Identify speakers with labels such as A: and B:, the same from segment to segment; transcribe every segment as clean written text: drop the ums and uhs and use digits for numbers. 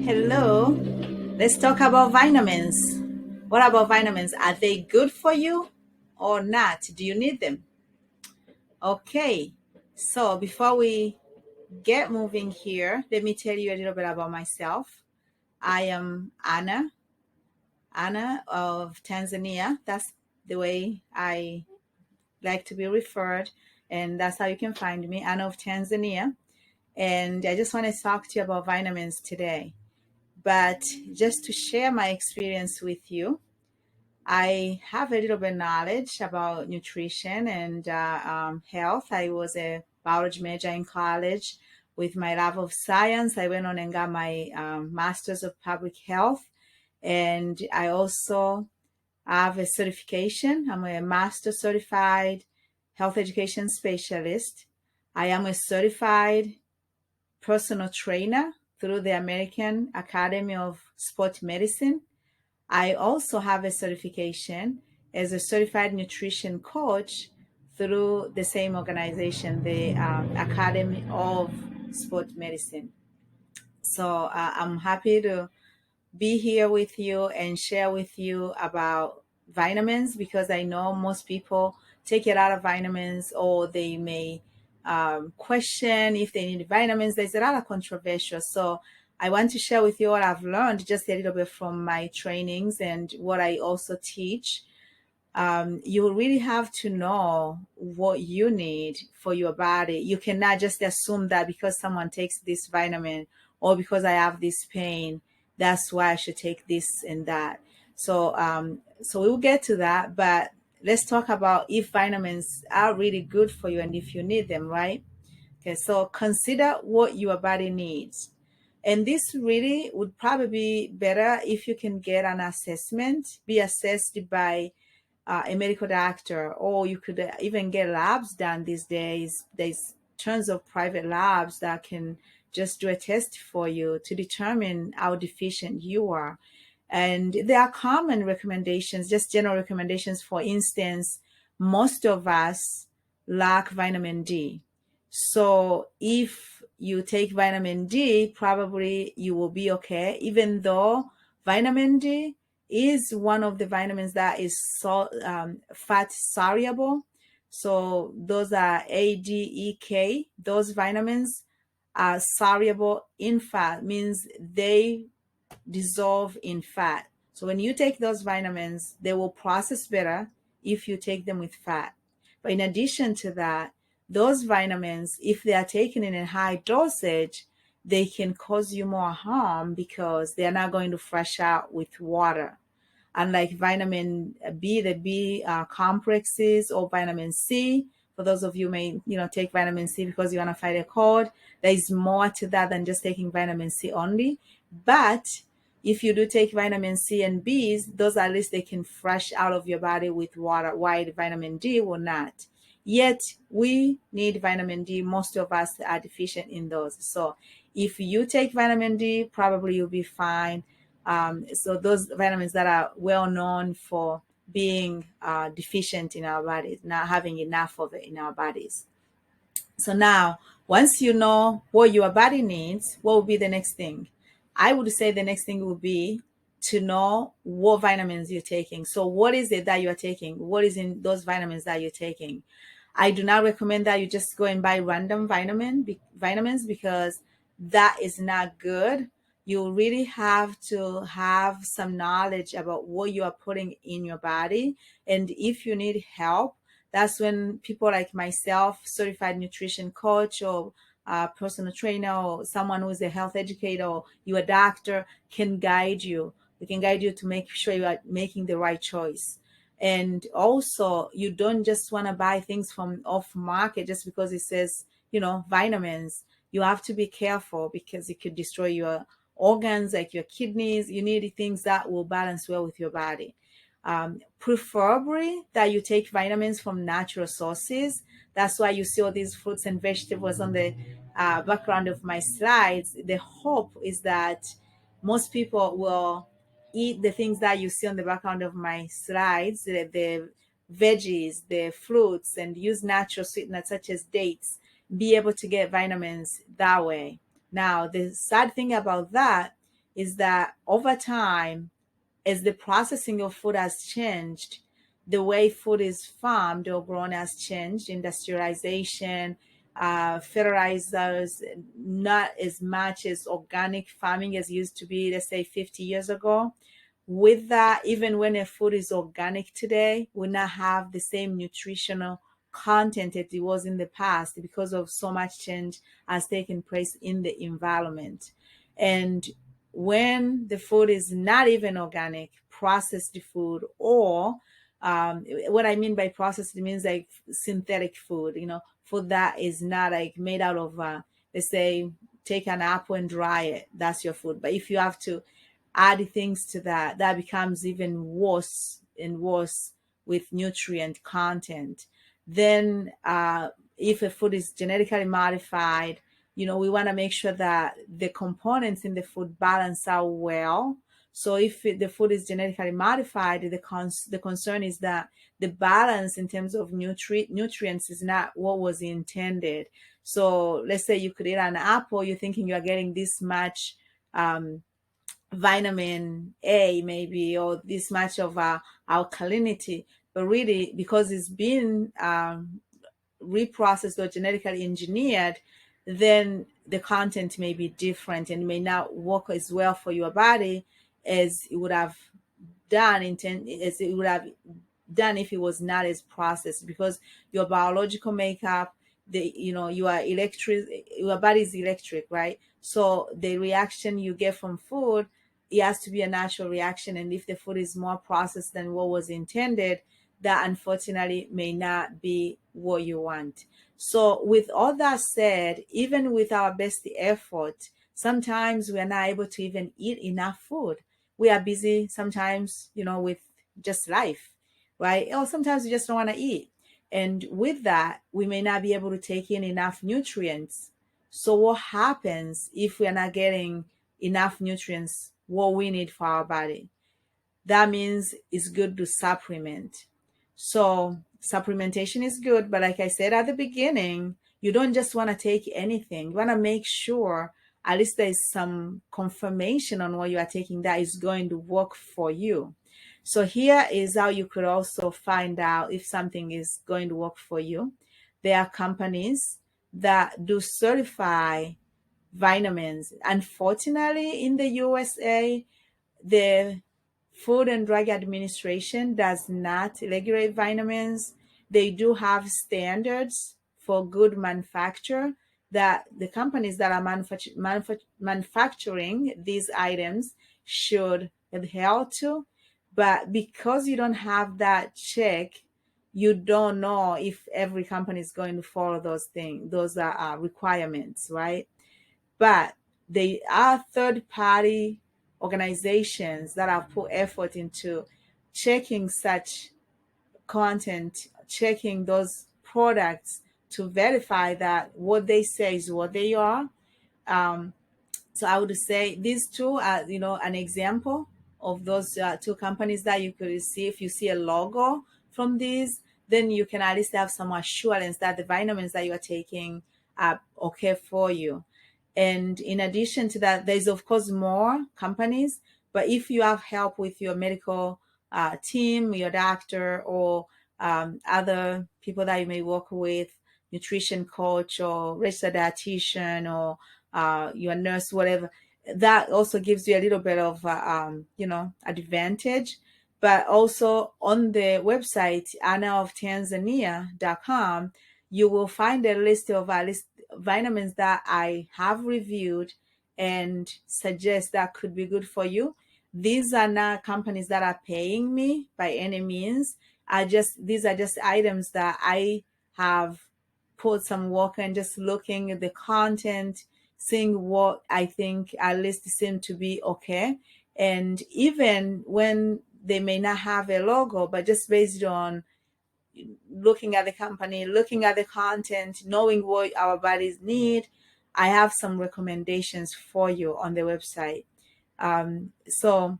A: Hello, let's talk about vitamins. What about vitamins? Are they good for you or not? Do you need them? Okay, so before we get moving here, let me tell you a little bit about myself. I am Anna of Tanzania. That's the way I like to be referred, and that's how you can find me, Anna of Tanzania. And I just want to talk to you about vitamins today. But just to share my experience with you, I have a little bit of knowledge about nutrition and health. I was a biology major in college. With my love of science, I went on and got my master's of public health. And I also have a certification. I'm a master certified health education specialist. I am a certified personal trainer through the American Academy of Sport Medicine. I also have a certification as a certified nutrition coach through the same organization, the Academy of Sport Medicine. So I'm happy to be here with you and share with you about vitamins because I know most people take a lot of vitamins or they may question if they need vitamins. There's a lot of controversial. So I want to share with you what I've learned just a little bit from my trainings and what I also teach. You really have to know what you need for your body. You cannot just assume that because someone takes this vitamin or because I have this pain, that's why I should take this and that. So we will get to that, but let's talk about if vitamins are really good for you and if you need them, right? Okay, so consider what your body needs. And this really would probably be better if you can get an assessment, be assessed by a medical doctor, or you could even get labs done these days. There's tons of private labs that can just do a test for you to determine how deficient you are. And there are common recommendations, just general recommendations. For instance, most of us lack vitamin D. So if you take vitamin D, probably you will be okay, even though vitamin D is one of the vitamins that is fat soluble. So those are ADEK. Those vitamins are soluble in fat, means they dissolve in fat. So when you take those vitamins, they will process better if you take them with fat. But in addition to that, those vitamins, if they are taken in a high dosage, they can cause you more harm because they are not going to flush out with water. Unlike vitamin B, the B complexes, or vitamin C, for those of you may take vitamin C because you want to fight a cold, there is more to that than just taking vitamin C only. But if you do take vitamin C and B's, those at least they can flush out of your body with water, while vitamin D will not. Yet we need vitamin D. Most of us are deficient in those. So if you take vitamin D, probably you'll be fine. So those vitamins that are well known for being deficient in our bodies, not having enough of it in our bodies. So now, once you know what your body needs, what will be the next thing? I would say the next thing would be to know what vitamins you're taking. So what is it that you're taking? What is in those vitamins that you're taking? I do not recommend that you just go and buy random vitamins because that is not good. You really have to have some knowledge about what you are putting in your body. And if you need help, that's when people like myself, certified nutrition coach or personal trainer or someone who is a health educator or you a doctor can guide you. We can guide you to make sure you are making the right choice. And also, you don't just want to buy things from off market just because it says, vitamins. You have to be careful because it could destroy your organs like your kidneys. You need things that will balance well with your body. Preferably that you take vitamins from natural sources. That's why you see all these fruits and vegetables on the background of my slides. The hope is that most people will eat the things that you see on the background of my slides, the veggies, the fruits, and use natural sweeteners such as dates, be able to get vitamins that way. Now, the sad thing about that is that over time, as the processing of food has changed, the way food is farmed or grown has changed. Industrialization, fertilizers, not as much as organic farming as used to be, let's say 50 years ago. With that, even when a food is organic today, will not have the same nutritional content that it was in the past because of so much change has taken place in the environment. And when the food is not even organic, processed food, or what I mean by processed, it means like synthetic food, food that is not like made out of, let's say, take an apple and dry it. That's your food. But if you have to add things to that, that becomes even worse and worse with nutrient content. Then, if a food is genetically modified, we want to make sure that the components in the food balance out well. So if the food is genetically modified, the concern is that the balance in terms of nutrients is not what was intended. So let's say you could eat an apple, you're thinking you are getting this much vitamin A maybe, or this much of alkalinity, but really because it's been reprocessed or genetically engineered, then the content may be different and may not work as well for your body as it would have done as it would have done if it was not as processed, because your biological makeup, you are electric, your body is electric, right? So the reaction you get from food, it has to be a natural reaction, and if the food is more processed than what was intended, that unfortunately may not be what you want. So with all that said, even with our best effort, sometimes we are not able to even eat enough food. We are busy sometimes, with just life, right? Or sometimes we just don't want to eat. And with that, we may not be able to take in enough nutrients. So what happens if we are not getting enough nutrients, what we need for our body? That means it's good to supplement. So supplementation is good, but like I said at the beginning, you don't just want to take anything. You want to make sure at least there's some confirmation on what you are taking that is going to work for you. So here is how you could also find out if something is going to work for you. There are companies that do certify vitamins. Unfortunately, in the USA, the Food and Drug Administration does not regulate vitamins. They do have standards for good manufacture that the companies that are manufacturing these items should adhere to. But because you don't have that check, you don't know if every company is going to follow those things, those are requirements, right? But they are third party organizations that have put effort into checking such content, checking those products to verify that what they say is what they are. Um, so I would say these two are, an example of those two companies that you could see. If you see a logo from these, then you can at least have some assurance that the vitamins that you are taking are okay for you. And in addition to that, there's of course more companies, but if you have help with your medical team, your doctor, or other people that you may work with, nutrition coach or registered dietitian, or your nurse, whatever, that also gives you a little bit of, advantage. But also on the website, annaoftanzania.com, you will find a list of at least vitamins that I have reviewed and suggest that could be good for you. These are not companies that are paying me by any means. These are just items that I have put some work and just looking at the content, seeing what I think at least seem to be okay. And even when they may not have a logo, but just based on looking at the company, looking at the content, knowing what our bodies need, I have some recommendations for you on the website. So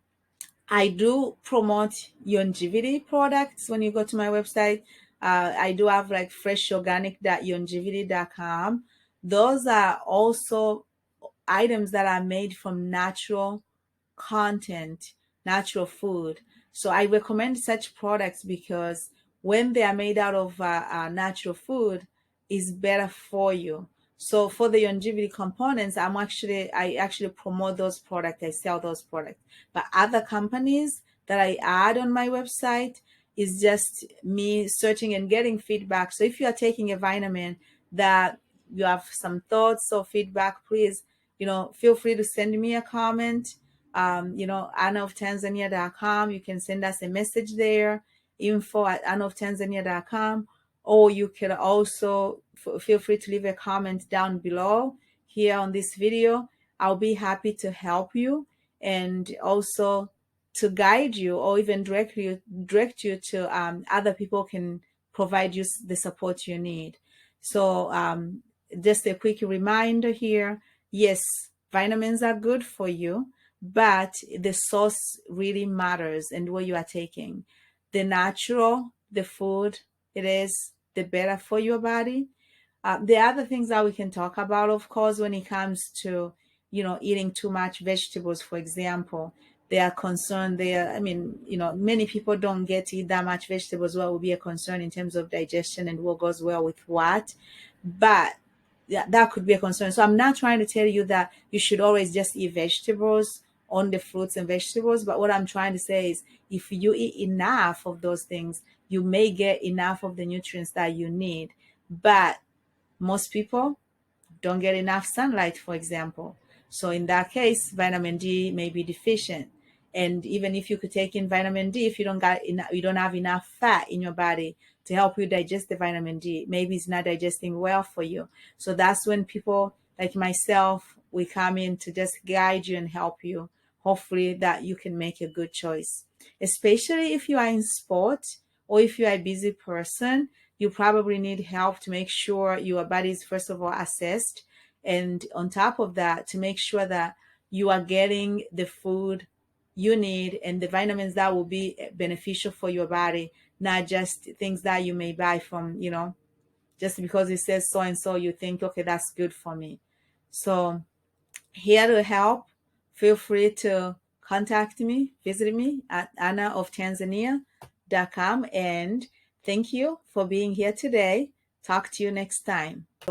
A: I do promote longevity products when you go to my website. I do have like freshodganic.longevity.com. Those are also items that are made from natural content natural food. So I recommend such products because when they are made out of natural food, is better for you. So for the longevity components, I actually promote those products. I sell those products. But other companies that I add on my website is just me searching and getting feedback. So if you are taking a vitamin that you have some thoughts or feedback, please, feel free to send me a comment. AnnaofTanzania.com. You can send us a message there, info@AnnaofTanzania.com, or you can also feel free to leave a comment down below here on this video. I'll be happy to help you and also to guide you or even direct you to other people can provide you the support you need. So just a quick reminder here. Yes, vitamins are good for you, but the source really matters and what you are taking. The natural, the food it is, the better for your body. The other things that we can talk about, of course, when it comes to, eating too much vegetables, for example, they are concerned there. I mean, many people don't get to eat that much vegetables. What will be a concern in terms of digestion and what goes well with what. But yeah, that could be a concern. So I'm not trying to tell you that you should always just eat vegetables on the fruits and vegetables. But what I'm trying to say is if you eat enough of those things, you may get enough of the nutrients that you need. But most people don't get enough sunlight, for example. So in that case, vitamin D may be deficient. And even if you could take in vitamin D, if you don't have enough fat in your body to help you digest the vitamin D, maybe it's not digesting well for you. So that's when people like myself, we come in to just guide you and help you. Hopefully that you can make a good choice, especially if you are in sport or if you are a busy person. You probably need help to make sure your body is first of all assessed, and on top of that, to make sure that you are getting the food you need and the vitamins that will be beneficial for your body, not just things that you may buy from, just because it says so and so, you think, okay, that's good for me. So here to help. Feel free to contact me, visit me at AnnaofTanzania.com. And thank you for being here today. Talk to you next time.